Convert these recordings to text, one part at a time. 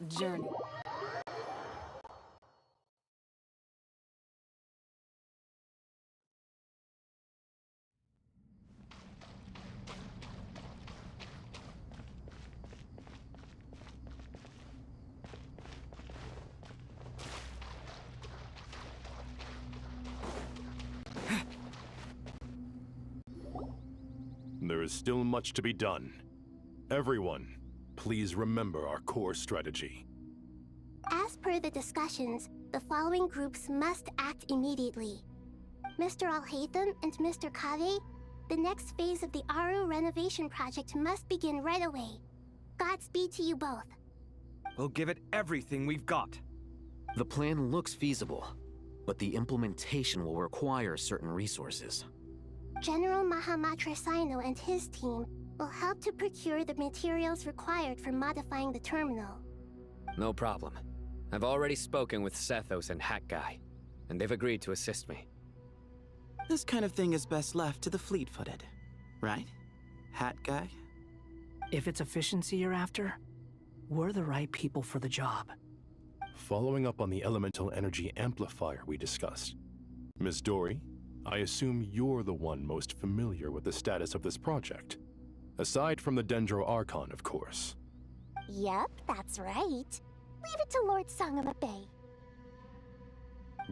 journey. There is still much to be done. Everyone, please remember our core strategy. As per the discussions, the following groups must act immediately. Mr. Al-Haytham and Mr. Kave, the next phase of the Aru renovation project must begin right away. Godspeed to you both. We'll give it everything we've got. The plan looks feasible, but the implementation will require certain resources. General Mahamatra Sino and his team will help to procure the materials required for modifying the terminal. No problem. I've already spoken with Sethos and Hat Guy, and they've agreed to assist me. This kind of thing is best left to the fleet-footed, right? Hat Guy? If it's efficiency you're after, we're the right people for the job. Following up on the elemental energy amplifier we discussed, Ms. Dory, I assume you're the one most familiar with the status of this project. Aside from the Dendro Archon, of course. Yep, that's right. Leave it to Lord Sangamabe.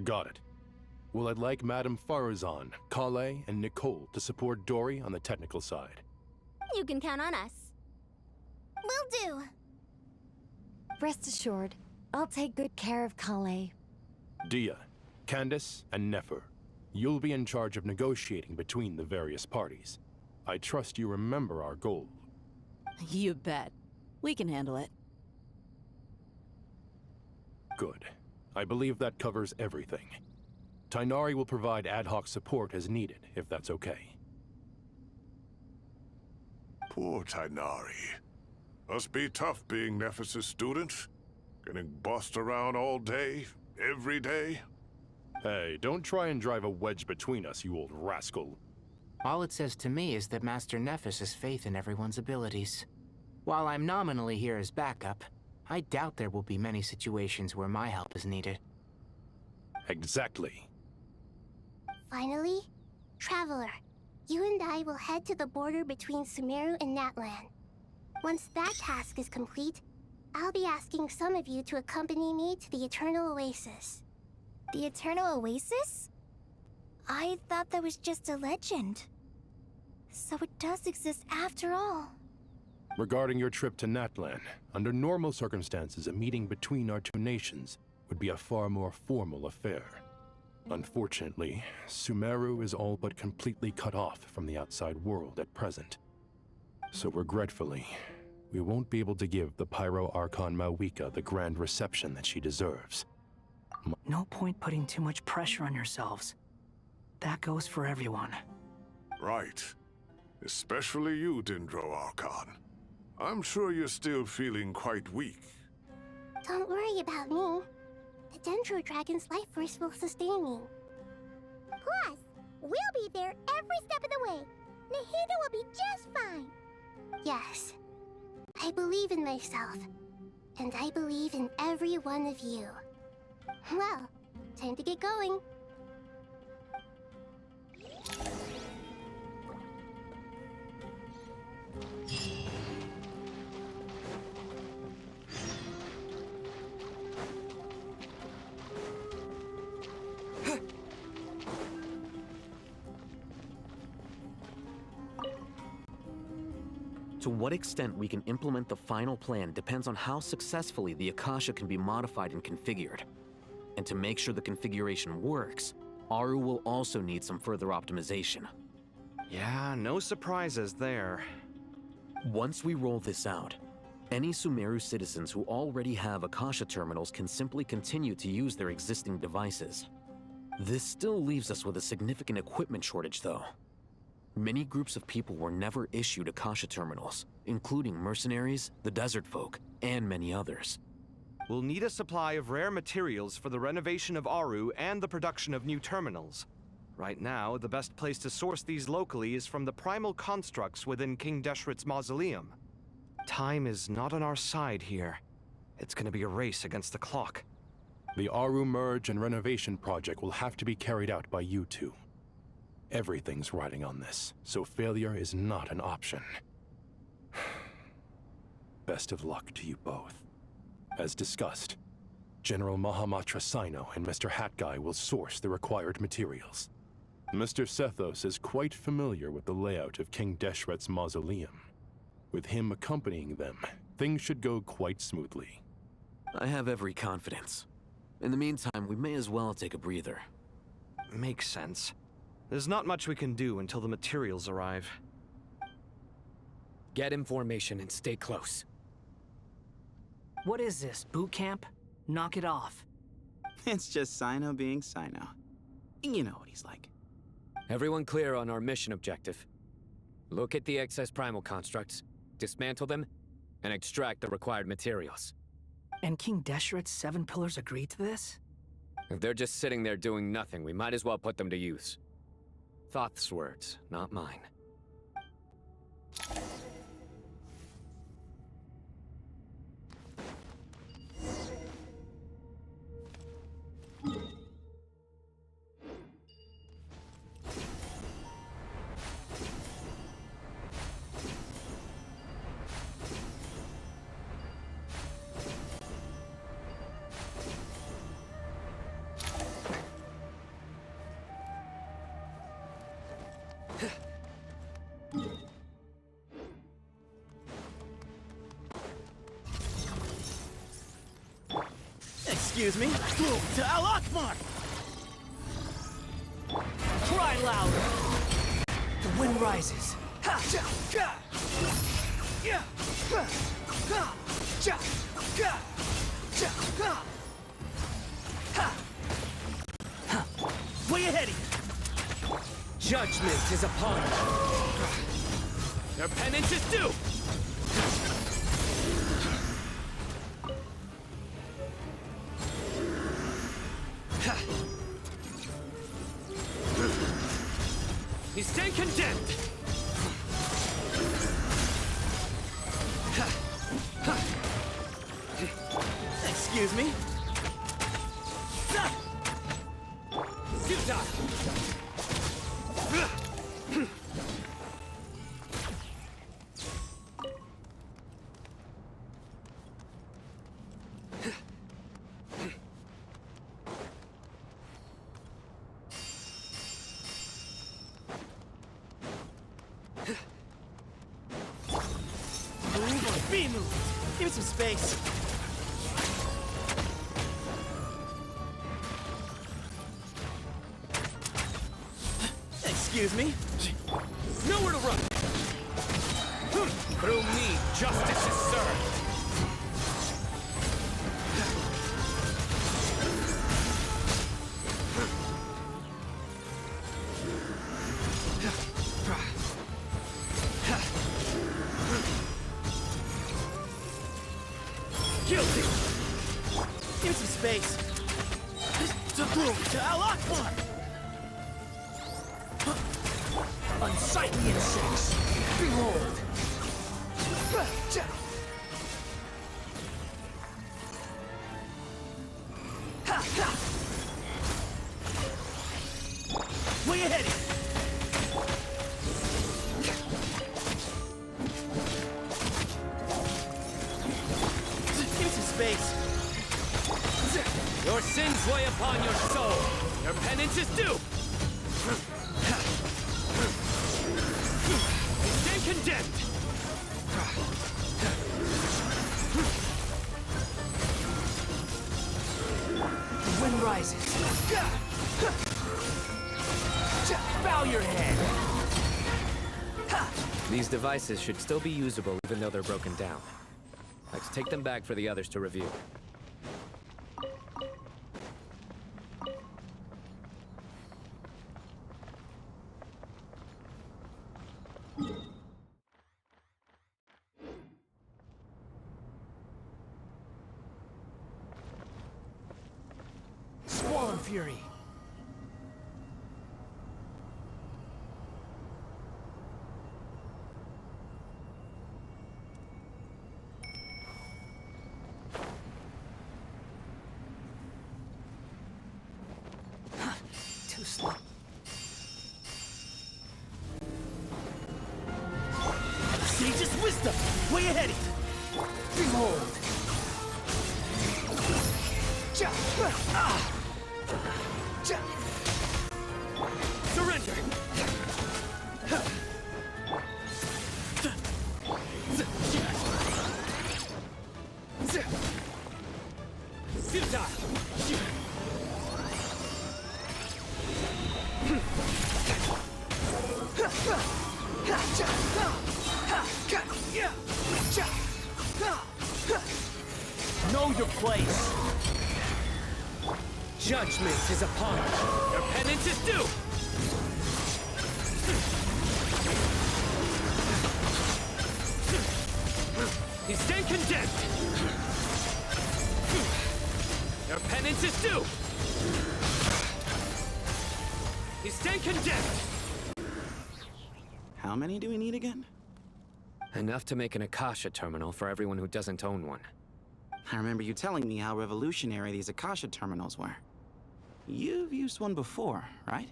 Got it. Well, I'd like Madame Farazan, Kale, and Nicole to support Dory on the technical side. You can count on us. Will do. Rest assured, I'll take good care of Kale. Dia, Candace, and Nefer, you'll be in charge of negotiating between the various parties. I trust you remember our goal. You bet. We can handle it. Good. I believe that covers everything. Tainari will provide ad hoc support as needed, if that's okay. Poor Tainari. Must be tough being Nephis' student. Getting bossed around all day, every day. Hey, don't try and drive a wedge between us, you old rascal. All it says to me is that Master Nephis has faith in everyone's abilities. While I'm nominally here as backup, I doubt there will be many situations where my help is needed. Exactly. Finally, Traveler, you and I will head to the border between Sumeru and Natlan. Once that task is complete, I'll be asking some of you to accompany me to the Eternal Oasis. The Eternal Oasis? I thought that was just a legend. So it does exist after all. Regarding your trip to Natlan, under normal circumstances, a meeting between our two nations would be a far more formal affair. Unfortunately, Sumeru is all but completely cut off from the outside world at present. So regretfully, we won't be able to give the Pyro Archon Mawika the grand reception that she deserves. No point putting too much pressure on yourselves. That goes for everyone. Right. Especially you, Dendro Archon. I'm sure you're still feeling quite weak. Don't worry about me. The Dendro Dragon's life force will sustain me. Plus, we'll be there every step of the way. Nahida will be just fine. Yes. I believe in myself. And I believe in every one of you. Well, time to get going. To what extent we can implement the final plan depends on how successfully the Akasha can be modified and configured. And to make sure the configuration works, Aru will also need some further optimization. Yeah, no surprises there. Once we roll this out, any Sumeru citizens who already have Akasha terminals can simply continue to use their existing devices. This still leaves us with a significant equipment shortage, though. Many groups of people were never issued Akasha terminals, including mercenaries, the desert folk, and many others. We'll need a supply of rare materials for the renovation of Aru and the production of new terminals. Right now, the best place to source these locally is from the primal constructs within King Deshret's mausoleum. Time is not on our side here. It's gonna be a race against the clock. The Aru merge and renovation project will have to be carried out by you two. Everything's riding on this, so failure is not an option. Best of luck to you both. As discussed, General Mahamatra Sino and Mr. Hat Guy will source the required materials. Mr. Sethos is quite familiar with the layout of King Deshret's mausoleum. With him accompanying them, things should go quite smoothly. I have every confidence. In the meantime, we may as well take a breather. Makes sense. There's not much we can do until the materials arrive. Get in formation and stay close. What is this, boot camp? Knock it off. It's just Sino being Sino. You know what he's like. Everyone clear on our mission objective. Look at the excess primal constructs, dismantle them, and extract the required materials. And King Deshret's 7 pillars agreed to this? If they're just sitting there doing nothing, we might as well put them to use. Thoth's words, not mine. Excuse me? Move to Al Akbar! Cry louder! The wind rises. Where you heading? Judgment is upon you. Their penance is due! You stand condemned! Excuse me? Suta! Be moved! Give me some space! Excuse me? Nowhere to run! Through me, justice is served! Guilty! Give me some space! To Al Akbar! Unsightly insects! Behold! Where you heading? Give me some space! Your sins weigh upon your soul! Your penance is due! Stand condemned! The wind rises. Bow your head! These devices should still be usable even though they're broken down. Let's take them back for the others to review. Swollen Fury! way ahead! Behold! Surrender! Know your place! Judgment is upon us. Your penance is due! You stand condemned! Your penance is due! You stand condemned! How many do we need again? Enough to make an Akasha terminal for everyone who doesn't own one. I remember you telling me how revolutionary these Akasha terminals were. You've used one before, right?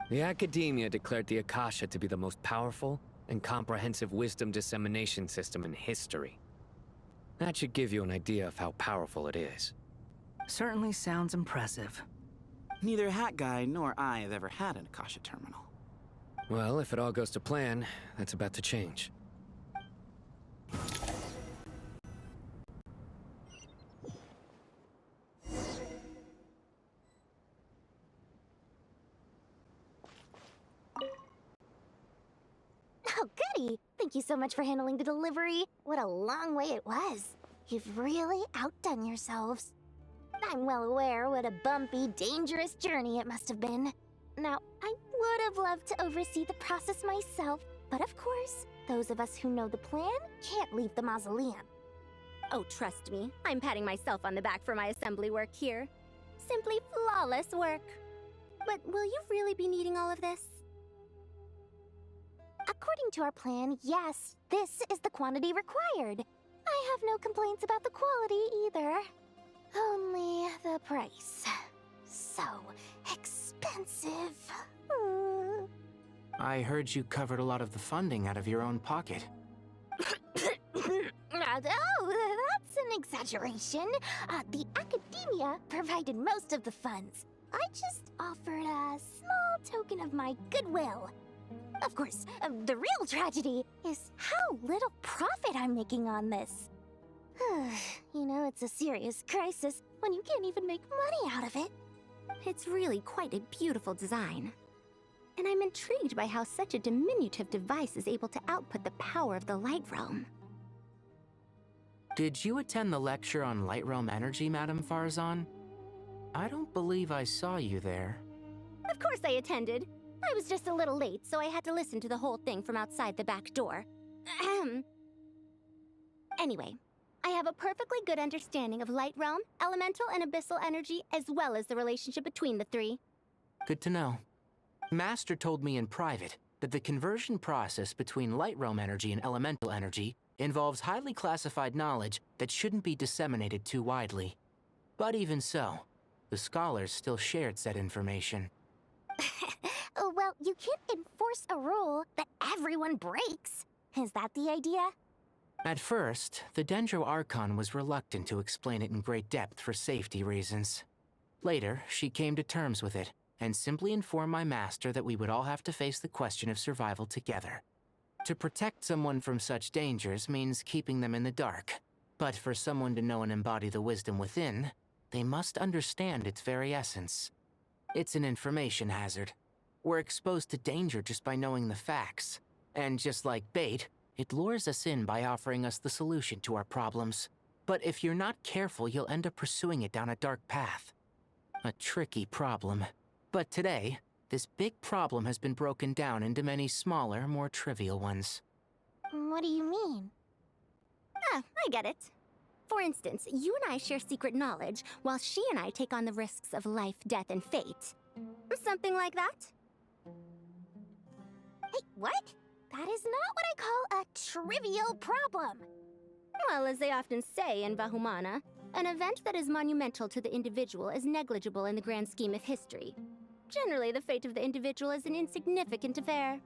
The Academia declared the Akasha to be the most powerful and comprehensive wisdom dissemination system in history. That should give you an idea of how powerful it is. Certainly sounds impressive. Neither Hat Guy nor I have ever had an Akasha terminal. Well, if it all goes to plan, that's about to change. Oh, goody! Thank you so much for handling the delivery. What a long way it was. You've really outdone yourselves. I'm well aware what a bumpy, dangerous journey it must have been. Now, I would have loved to oversee the process myself, but of course, those of us who know the plan can't leave the mausoleum. Oh, trust me, I'm patting myself on the back for my assembly work here. Simply flawless work. But will you really be needing all of this? According to our plan, yes, this is the quantity required. I have no complaints about the quality either. Only the price. So expensive. I heard you covered a lot of the funding out of your own pocket. Oh, that's an exaggeration. The Academia provided most of the funds. I just offered a small token of my goodwill. Of course, the real tragedy is how little profit I'm making on this. You know, it's a serious crisis when you can't even make money out of it. It's really quite a beautiful design. And I'm intrigued by how such a diminutive device is able to output the power of the Light Realm. Did you attend the lecture on Light Realm energy, Madame Farzan? I don't believe I saw you there. Of course I attended. I was just a little late, so I had to listen to the whole thing from outside the back door. Anyway, I have a perfectly good understanding of Light Realm, elemental and abyssal energy, as well as the relationship between the three. Good to know. Master told me in private that the conversion process between Light Realm energy and elemental energy involves highly classified knowledge that shouldn't be disseminated too widely. But even so, the scholars still shared said information. Well, you can't enforce a rule that everyone breaks. Is that the idea? At first, the Dendro Archon was reluctant to explain it in great depth for safety reasons. Later, she came to terms with it, and simply informed my master that we would all have to face the question of survival together. To protect someone from such dangers means keeping them in the dark. But for someone to know and embody the wisdom within, they must understand its very essence. It's an information hazard. We're exposed to danger just by knowing the facts. And just like bait, it lures us in by offering us the solution to our problems. But if you're not careful, you'll end up pursuing it down a dark path. A tricky problem. But today, this big problem has been broken down into many smaller, more trivial ones. What do you mean? I get it. For instance, you and I share secret knowledge, while she and I take on the risks of life, death, and fate. Something like that? Hey, what? That is not what I call a trivial problem. Well, as they often say in Vahumana, an event that is monumental to the individual is negligible in the grand scheme of history. Generally, the fate of the individual is an insignificant affair.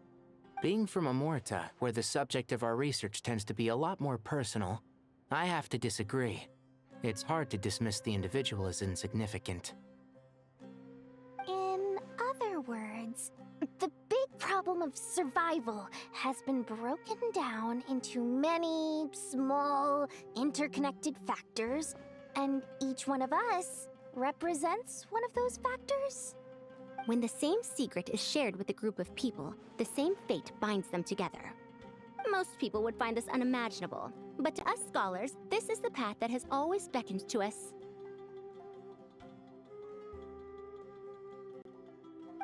Being from Amorta, where the subject of our research tends to be a lot more personal, I have to disagree. It's hard to dismiss the individual as insignificant. In other words, the big problem of survival has been broken down into many small, interconnected factors, and each one of us represents one of those factors. When the same secret is shared with a group of people, the same fate binds them together. Most people would find this unimaginable, but to us scholars, this is the path that has always beckoned to us.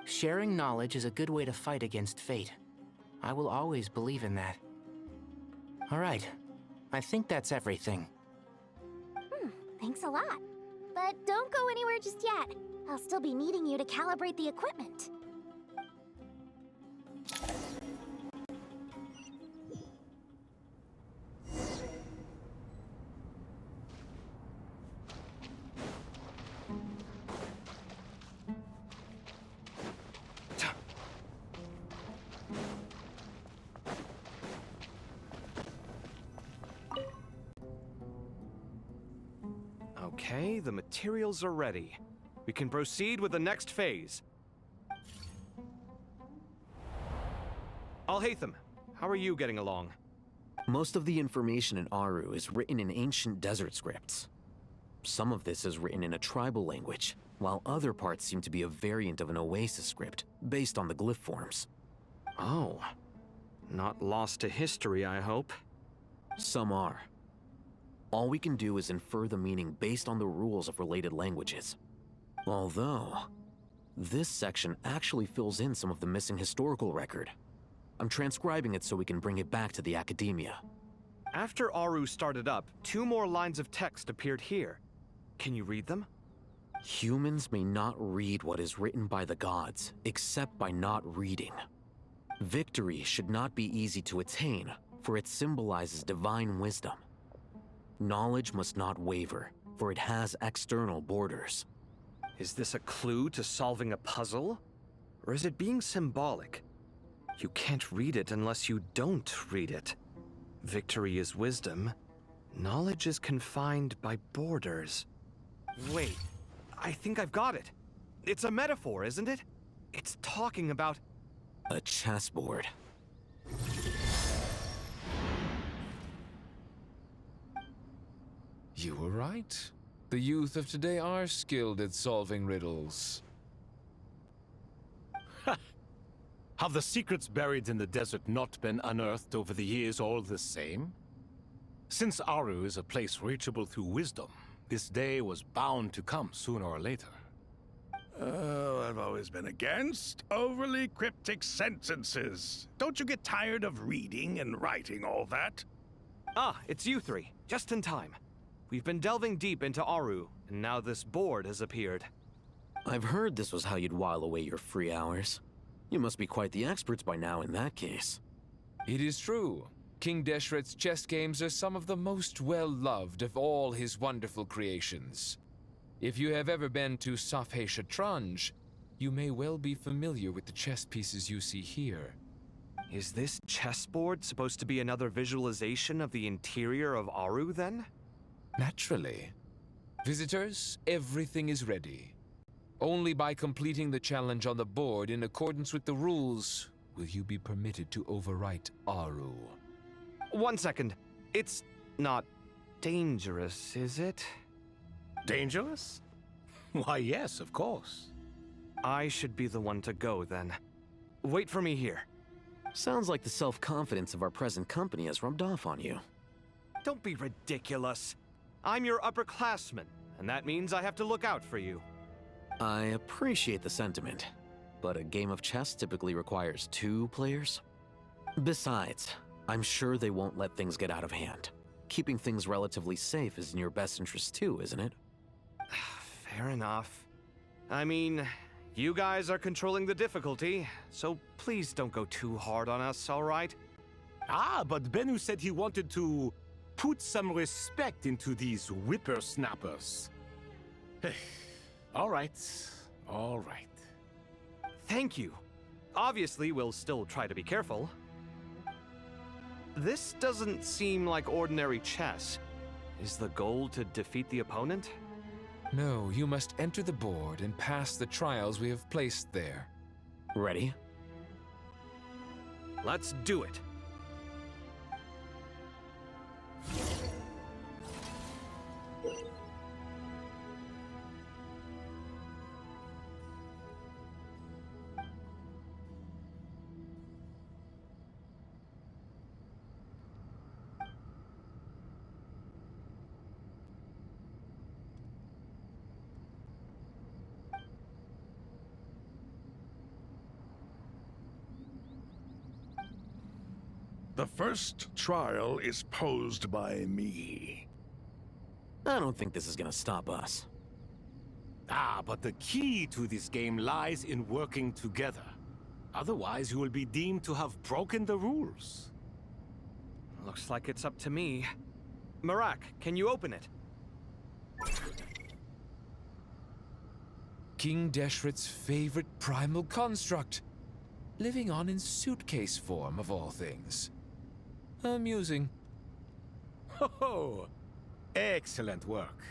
Sharing knowledge is a good way to fight against fate. I will always believe in that. All right, I think that's everything. Thanks a lot. But don't go anywhere just yet. I'll still be needing you to calibrate the equipment. Okay, the materials are ready. We can proceed with the next phase. Alhaitham, how are you getting along? Most of the information in Aru is written in ancient desert scripts. Some of this is written in a tribal language, while other parts seem to be a variant of an Oasis script, based on the glyph forms. Oh. Not lost to history, I hope. Some are. All we can do is infer the meaning based on the rules of related languages. Although, this section actually fills in some of the missing historical record. I'm transcribing it so we can bring it back to the academia. After Aru started up, 2 more lines of text appeared here. Can you read them? Humans may not read what is written by the gods, except by not reading. Victory should not be easy to attain, for it symbolizes divine wisdom. Knowledge must not waver, for it has external borders. Is this a clue to solving a puzzle? Or is it being symbolic? You can't read it unless you don't read it. Victory is wisdom. Knowledge is confined by borders. Wait, I think I've got it. It's a metaphor, isn't it? It's talking about... a chessboard. You were right. The youth of today are skilled at solving riddles. Have the secrets buried in the desert not been unearthed over the years all the same? Since Aru is a place reachable through wisdom, this day was bound to come sooner or later. Oh, I've always been against overly cryptic sentences. Don't you get tired of reading and writing all that? Ah, it's you 3. Just in time. We've been delving deep into Aru, and now this board has appeared. I've heard this was how you'd while away your free hours. You must be quite the experts by now in that case. It is true. King Deshret's chess games are some of the most well-loved of all his wonderful creations. If you have ever been to Safhe Shatranj, you may well be familiar with the chess pieces you see here. Is this chessboard supposed to be another visualization of the interior of Aru, then? Naturally. Visitors, everything is ready. Only by completing the challenge on the board in accordance with the rules will you be permitted to overwrite Aru. 1 second. It's not dangerous, is it? Dangerous? Why, yes, of course. I should be the one to go, then. Wait for me here. Sounds like the self-confidence of our present company has rubbed off on you. Don't be ridiculous. I'm your upperclassman, and that means I have to look out for you. I appreciate the sentiment, but a game of chess typically requires 2 players. Besides, I'm sure they won't let things get out of hand. Keeping things relatively safe is in your best interest too, isn't it? Fair enough. I mean, you guys are controlling the difficulty, so please don't go too hard on us, all right? Ah, but Bennu said he wanted to put some respect into these whippersnappers. All right, all right. Thank you. Obviously, we'll still try to be careful, This doesn't seem like ordinary chess. Is the goal to defeat the opponent? No, you must enter the board and pass the trials we have placed there. Ready? Let's do it. The first trial is posed by me. I don't think this is gonna stop us. Ah, but the key to this game lies in working together. Otherwise, you will be deemed to have broken the rules. Looks like it's up to me. Marak, can you open it? King Deshret's favorite primal construct. Living on in suitcase form, of all things. Amusing. Ho! Excellent work.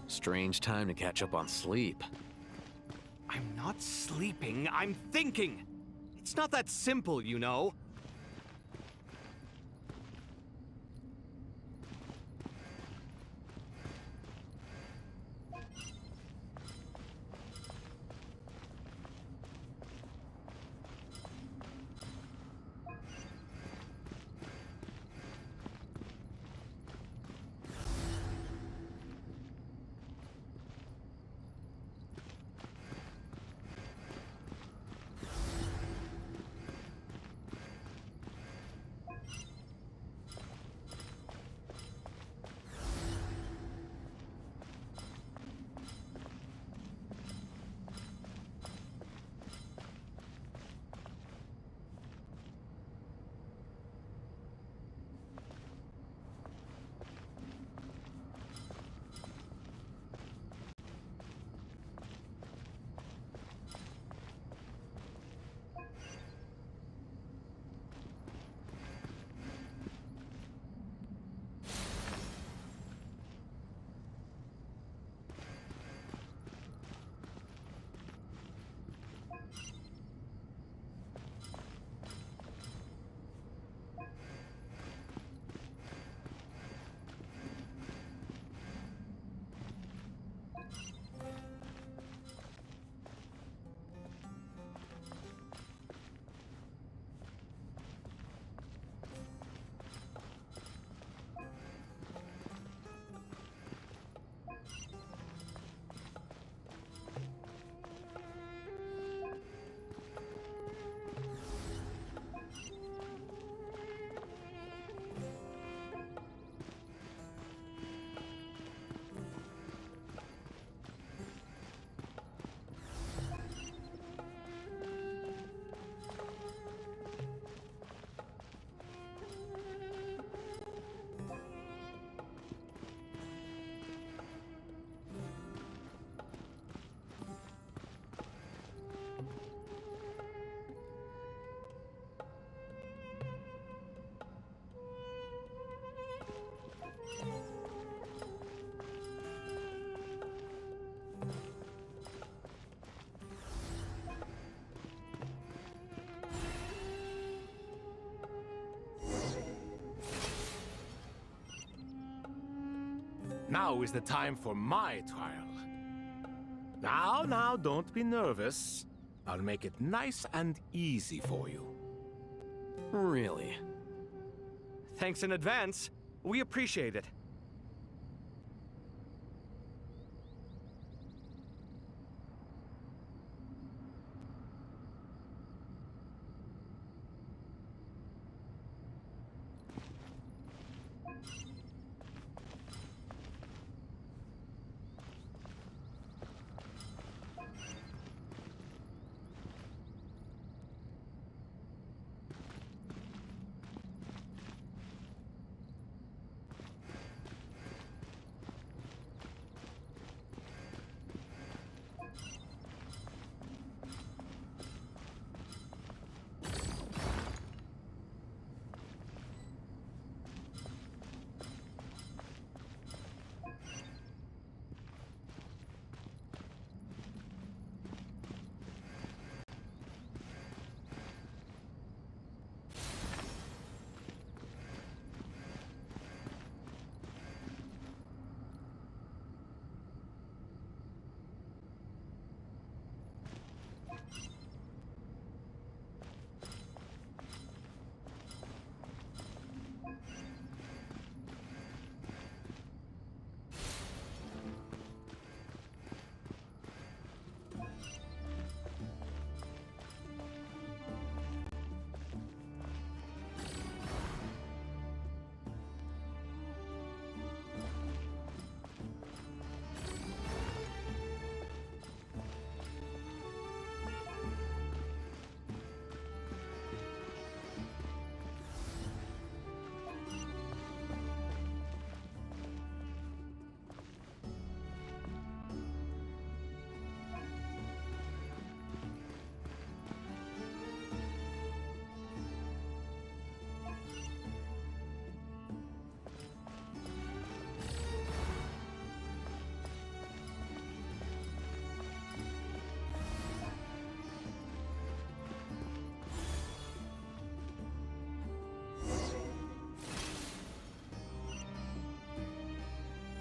Strange time to catch up on sleep. I'm not sleeping, I'm thinking! It's not that simple, you know. Now is the time for my trial. Now, don't be nervous. I'll make it nice and easy for you. Really? Thanks in advance. We appreciate it.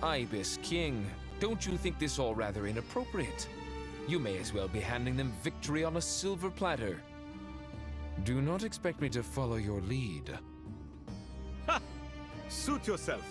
Ibis King, don't you think this all rather inappropriate? You may as well be handing them victory on a silver platter. Do not expect me to follow your lead. Ha! Suit yourself.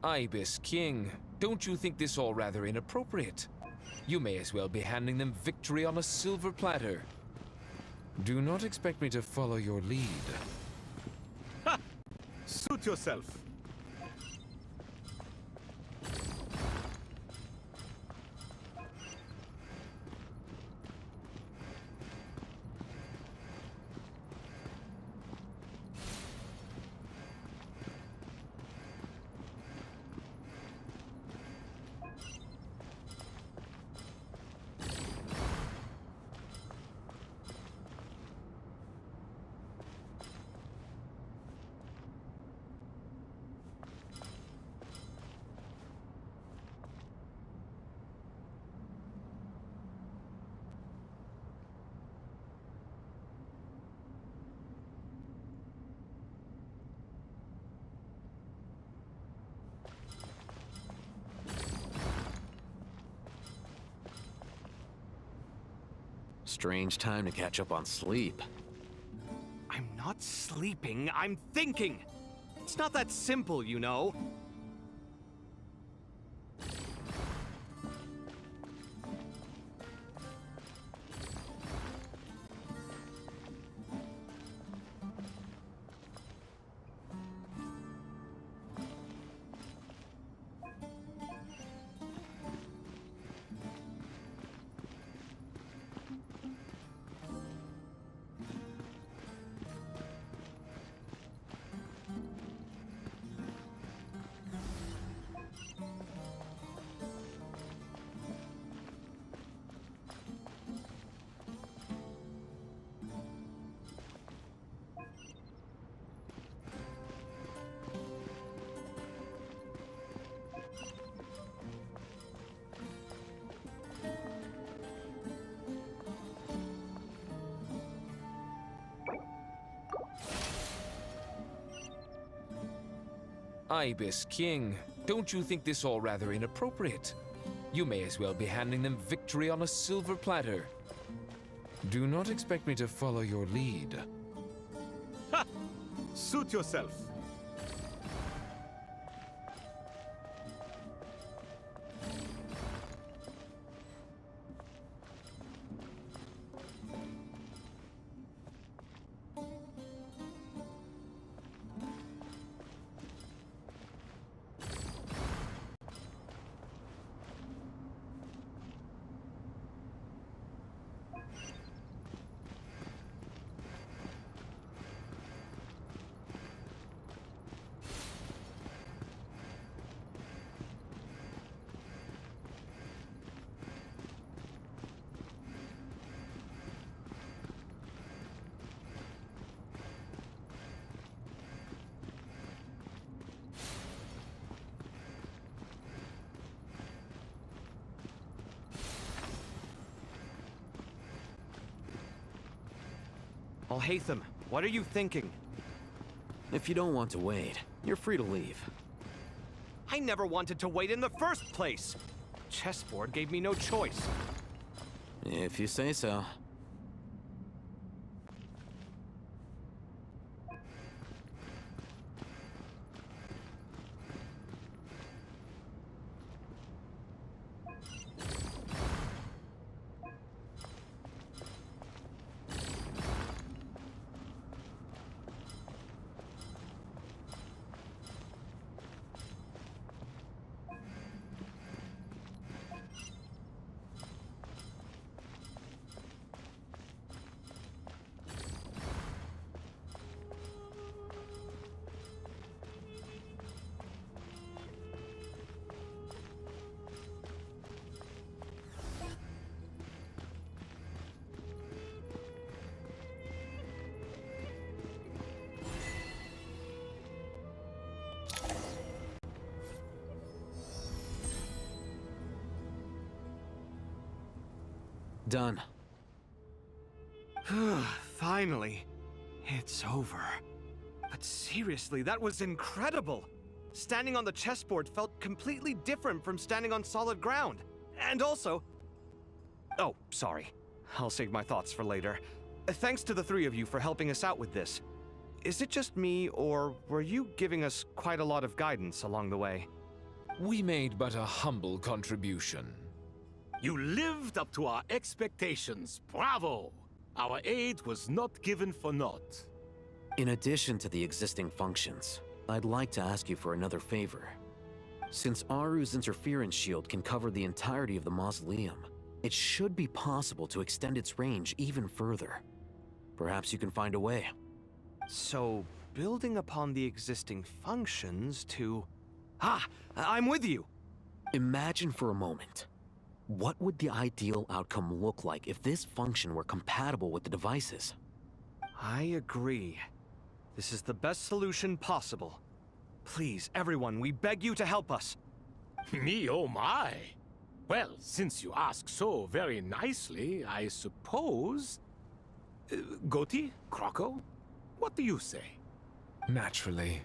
Ibis King, don't you think this all rather inappropriate? You may as well be handing them victory on a silver platter. Do not expect me to follow your lead. Ha! Suit yourself. Strange time to catch up on sleep. I'm not sleeping, I'm thinking! It's not that simple, you know. Ibis King, don't you think this all rather inappropriate? You may as well be handing them victory on a silver platter. Do not expect me to follow your lead. Ha! Suit yourself. Alhaitham, what are you thinking? If you don't want to wait, you're free to leave. I never wanted to wait in the first place! Chessboard gave me no choice. If you say so. Done. Finally. It's over. But seriously, that was incredible! Standing on the chessboard felt completely different from standing on solid ground. And also... Oh, sorry. I'll save my thoughts for later. Thanks to the three of you for helping us out with this. Is it just me, or were you giving us quite a lot of guidance along the way? we made but a humble contribution. You lived up to our expectations. Bravo! Our aid was not given for naught. In addition to the existing functions, I'd like to ask you for another favor. Since Aru's interference shield can cover the entirety of the mausoleum, it should be possible to extend its range even further. Perhaps you can find a way. So, building upon the existing functions to... I'm with you! Imagine for a moment. What would the ideal outcome look like if this function were compatible with the devices? I agree. This is the best solution possible. Please, everyone, we beg you to help us. Me, oh my! Well, since you ask so very nicely, I suppose... Goti? Croco? What do you say? Naturally.